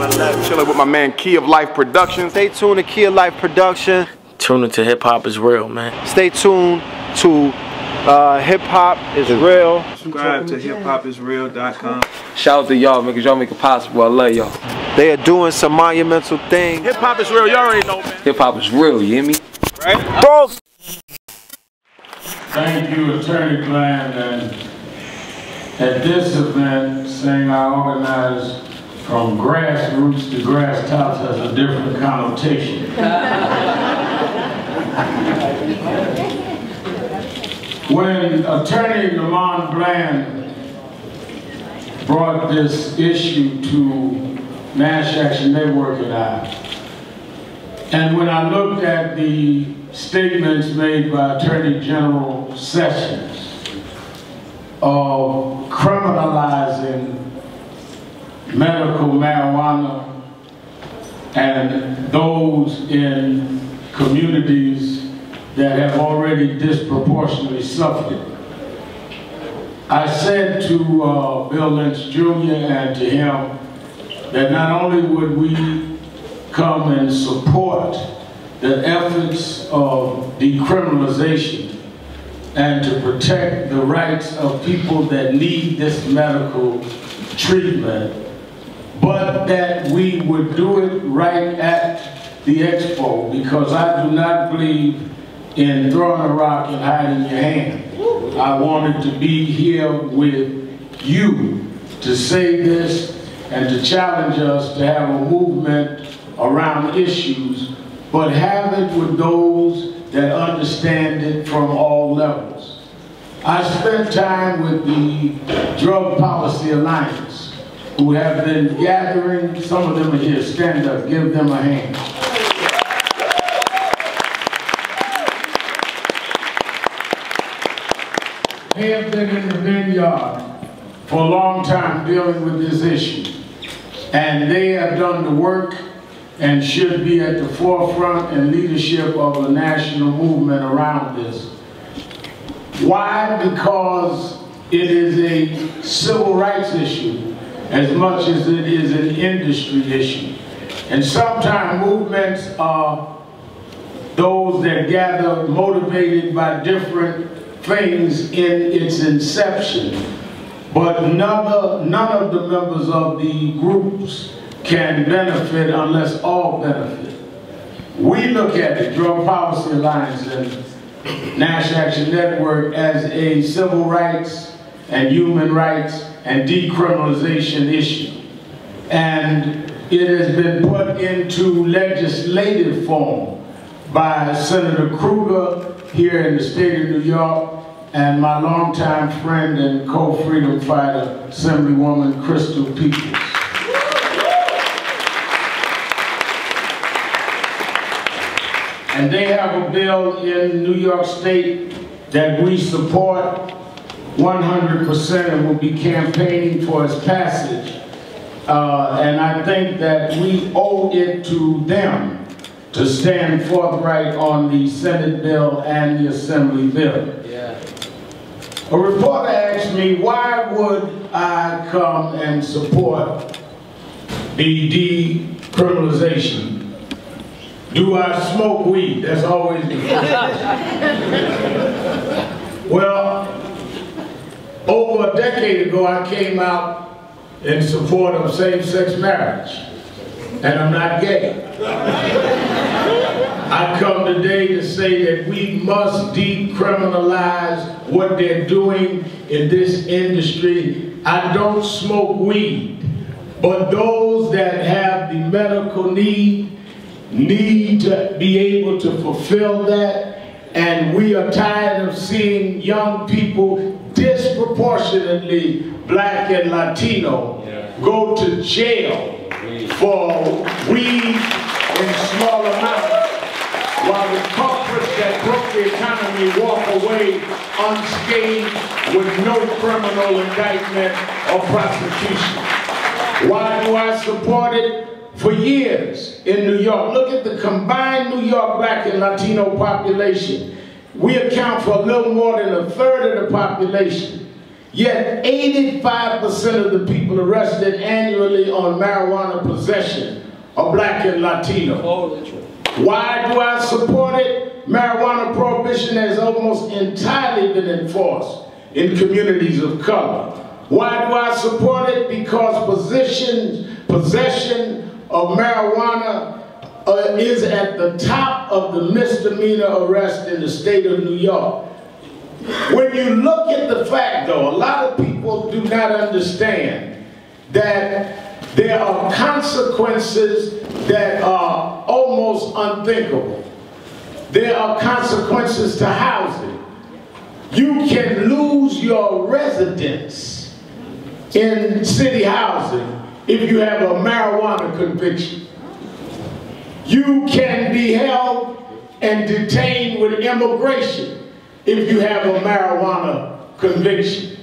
my left, chilling with my man Key of Life Productions. Stay tuned to Key of Life Production. Tune into Hip Hop is Real, man. Stay tuned to Hip Hop is Real. Subscribe to hiphopisreal.com. Shout out to y'all, because y'all make it possible. I love y'all. They are doing some monumental things. Hip Hop is Real, you already know, man. Hip Hop is real, you hear me? Right? Bro. Thank you, Attorney Bland, and at this event, saying I organize from grassroots to grass tops has a different connotation. When Attorney Lamont Bland brought this issue to Nash Action Network and when I looked at the statements made by Attorney General Sessions of criminalizing medical marijuana and those in communities that have already disproportionately suffered it. I said to Bill Lynch Jr. and to him that not only would we come and support the efforts of decriminalization and to protect the rights of people that need this medical treatment, but that we would do it right at the expo, because I do not believe in throwing a rock and hiding your hand. I wanted to be here with you to say this and to challenge us to have a movement around issues, but have it with those that understand it from all levels. I spent time with the Drug Policy Alliance, who have been gathering, some of them are here, stand up, give them a hand. They have been in the vineyard for a long time dealing with this issue. And they have done the work and should be at the forefront and leadership of a national movement around this. Why? Because it is a civil rights issue as much as it is an industry issue. And sometimes movements are those that gather motivated by different things in its inception, but none of the members of the groups can benefit unless all benefit. We look at the Drug Policy Alliance and Nash Action Network as a civil rights and human rights and decriminalization issue. And it has been put into legislative form by Senator Kruger here in the state of New York, and my longtime friend and co-freedom fighter, Assemblywoman Crystal Peoples. And they have a bill in New York State that we support 100% and will be campaigning for its passage. And I think that we owe it to them to stand forthright on the Senate bill and the Assembly bill. Yeah. A reporter asked me, why would I come and support the decriminalization? Do I smoke weed? That's always the question. Well, over a decade ago, I came out in support of same-sex marriage, and I'm not gay. I come today to say that we must decriminalize what they're doing in this industry. I don't smoke weed, but those that have the medical need to be able to fulfill that, and we are tired of seeing young people, disproportionately Black and Latino, go to jail for weed in small amounts, while the culprits that broke the economy walk away unscathed with no criminal indictment or prosecution. Why do I support it? For years in New York, look at the combined New York Black and Latino population. We account for a little more than a third of the population. Yet 85% of the people arrested annually on marijuana possession are black and Latino. Why do I support it? Marijuana prohibition has almost entirely been enforced in communities of color. Why do I support it? Because possession of marijuana is at the top of the misdemeanor arrest in the state of New York. When you look at the fact, though, a lot of people do not understand that there are consequences that are almost unthinkable. There are consequences to housing. You can lose your residence in city housing if you have a marijuana conviction. You can be held and detained with immigration if you have a marijuana conviction.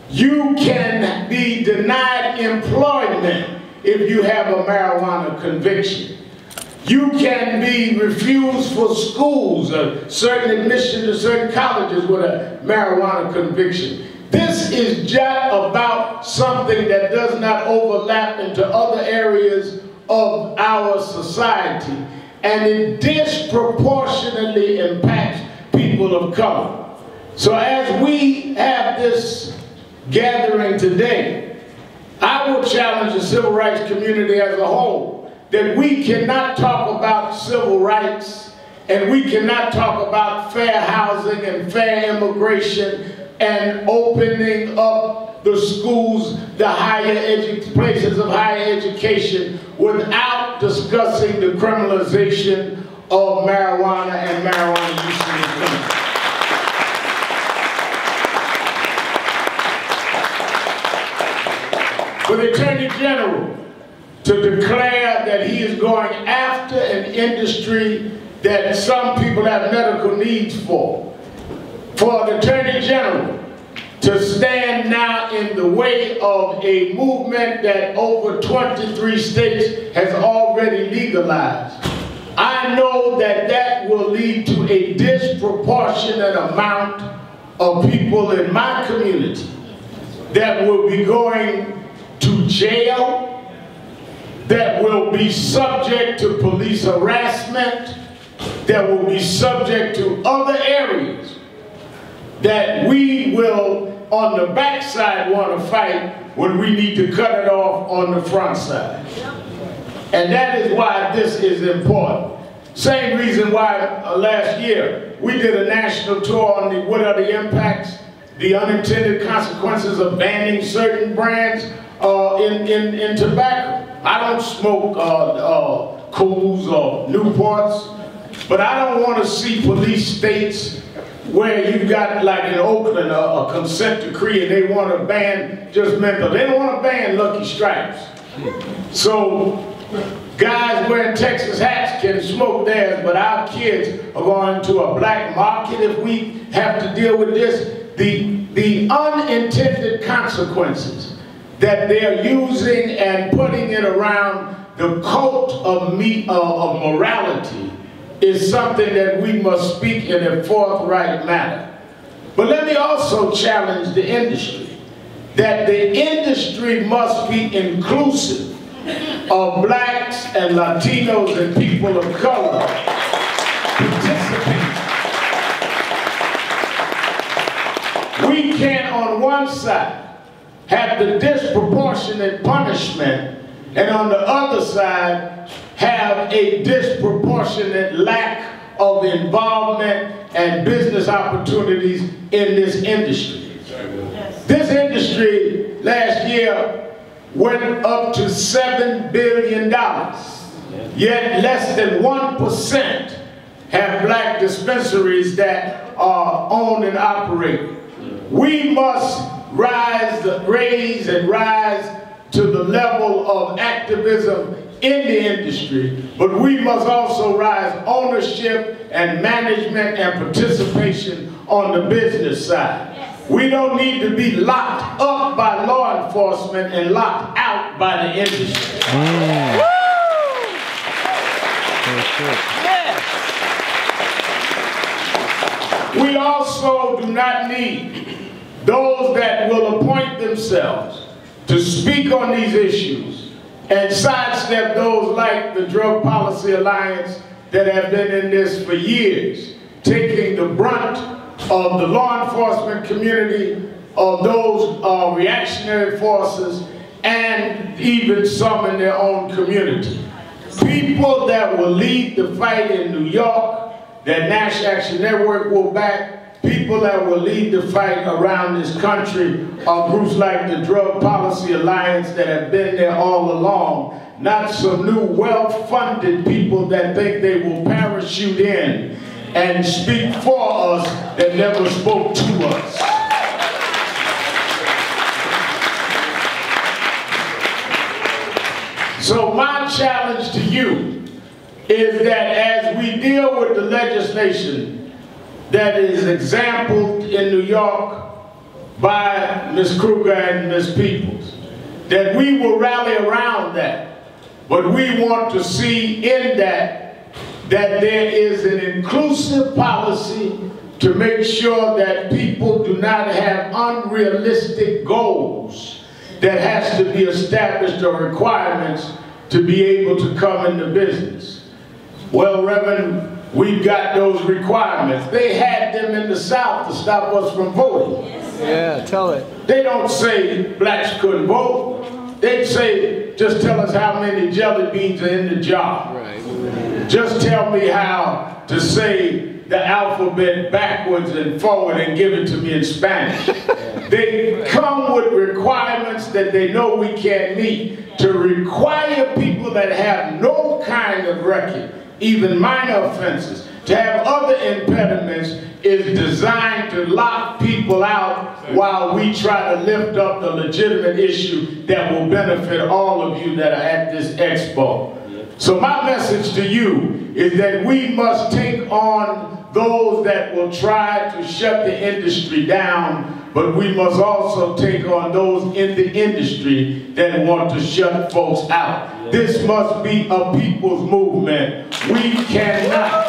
You can be denied employment if you have a marijuana conviction. You can be refused for schools or certain admission to certain colleges with a marijuana conviction. This is just about something that does not overlap into other areas of our society, and it disproportionately impacts people of color. So as we have this gathering today, I will challenge the civil rights community as a whole that we cannot talk about civil rights and we cannot talk about fair housing and fair immigration and opening up the schools, the places of higher education, without discussing the criminalization of marijuana and marijuana use in this country. For the Attorney General to declare that he is going after an industry that some people have medical needs for the Attorney General to stand now in the way of a movement that over 23 states has already legalized, I know that that will lead to a disproportionate amount of people in my community that will be going to jail, that will be subject to police harassment, that will be subject to other areas that we will on the backside want to fight when we need to cut it off on the front side. And that is why this is important. Same reason why last year we did a national tour on what are the impacts, the unintended consequences of banning certain brands in tobacco. I don't smoke Cools or Newports, but I don't want to see police states where you've got, like in Oakland, a consent decree and they want to ban just menthol. They don't want to ban Lucky Strikes. So guys wearing Texas hats can smoke theirs, but our kids are going to a black market if we have to deal with this. The unintended consequences that they're using and putting it around the coat of morality is something that we must speak in a forthright manner. But let me also challenge the industry, that the industry must be inclusive of blacks and Latinos and people of color participating. We can, on one side, have the disproportionate punishment, and on the other side, have a disproportionate lack of involvement and business opportunities in this industry. This industry last year went up to $7 billion, yet less than 1% have black dispensaries that are owned and operated. We must raise and rise to the level of activism in the industry, but we must also rise ownership and management and participation on the business side. Yes. We don't need to be locked up by law enforcement and locked out by the industry. Yes. We also do not need those that will appoint themselves to speak on these issues and sidestep those like the Drug Policy Alliance that have been in this for years, taking the brunt of the law enforcement community, of those reactionary forces, and even some in their own community. People that will lead the fight in New York, that National Action Network will back, people that will lead the fight around this country are groups like the Drug Policy Alliance that have been there all along, not some new well-funded people that think they will parachute in and speak for us that never spoke to us. So my challenge to you is that as we deal with the legislation that is exampled in New York by Ms. Kruger and Ms. Peoples, that we will rally around that. But we want to see in that there is an inclusive policy to make sure that people do not have unrealistic goals that has to be established or requirements to be able to come into business. Well, Reverend, we've got those requirements. They had them in the South to stop us from voting. Yeah, tell it. They don't say blacks couldn't vote. They say, just tell us how many jelly beans are in the jar. Right. Just tell me how to say the alphabet backwards and forward and give it to me in Spanish. They come with requirements that they know we can't meet. To require people that have no kind of record, even minor offenses, to have other impediments is designed to lock people out while we try to lift up the legitimate issue that will benefit all of you that are at this expo. So my message to you is that we must take on those that will try to shut the industry down, but we must also take on those in the industry that want to shut folks out. This must be a people's movement. We cannot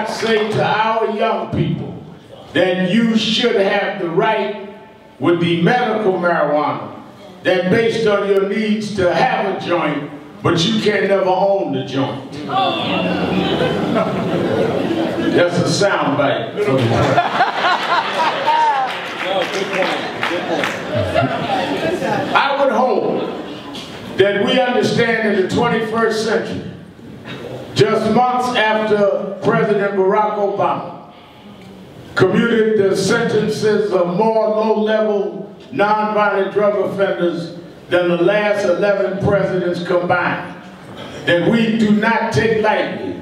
say to our young people that you should have the right with the medical marijuana, that based on your needs to have a joint, but you can never own the joint. That's a sound bite. I would hope that we understand in the 21st century, just months after President Barack Obama commuted the sentences of more low-level nonviolent drug offenders than the last 11 presidents combined, that we do not take lightly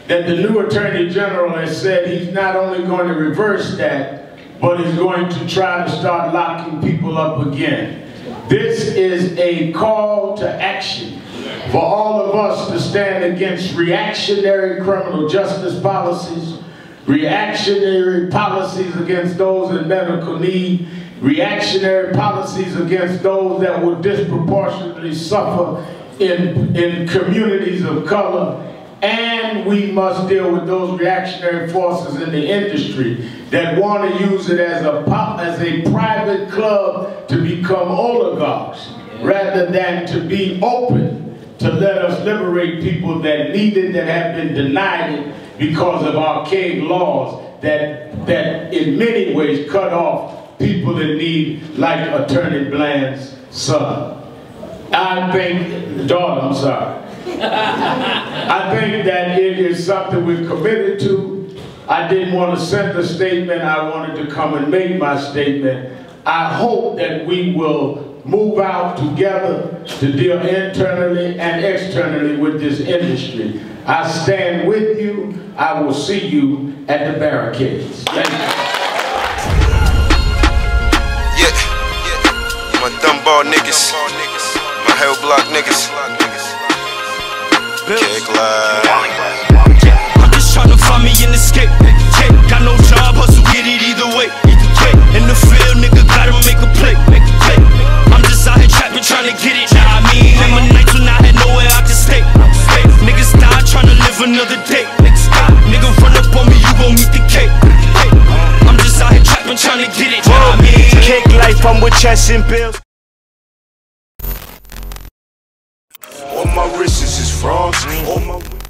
that the new Attorney General has said he's not only going to reverse that, but he's going to try to start locking people up again. This is a call to action for all of us to stand against reactionary criminal justice policies, reactionary policies against those in medical need, reactionary policies against those that will disproportionately suffer in communities of color, and we must deal with those reactionary forces in the industry that want to use it as a private club to become oligarchs, rather than to be open to let us liberate people that need it, that have been denied it because of archaic laws that in many ways cut off people in need, like Attorney Bland's son. I think that it is something we're committed to. I didn't want to send a statement, I wanted to come and make my statement. I hope that we will move out together to deal internally and externally with this industry. I stand with you. I will see you at the barricades. Thank you. Yeah, my dumb ball niggas, my hell block niggas. I'm just trying to find me an escape. Got no job, hustle, get it either way. In the field, nigga, gotta make a play. I'm just out here trapping, trying to get it. Nah, I mean, in my nights when I had nowhere I could stay. Niggas die trying to live another day. Nigga, run up on me, you gon' meet the cake. I'm with chess and bills. All my wrists is frogs. All my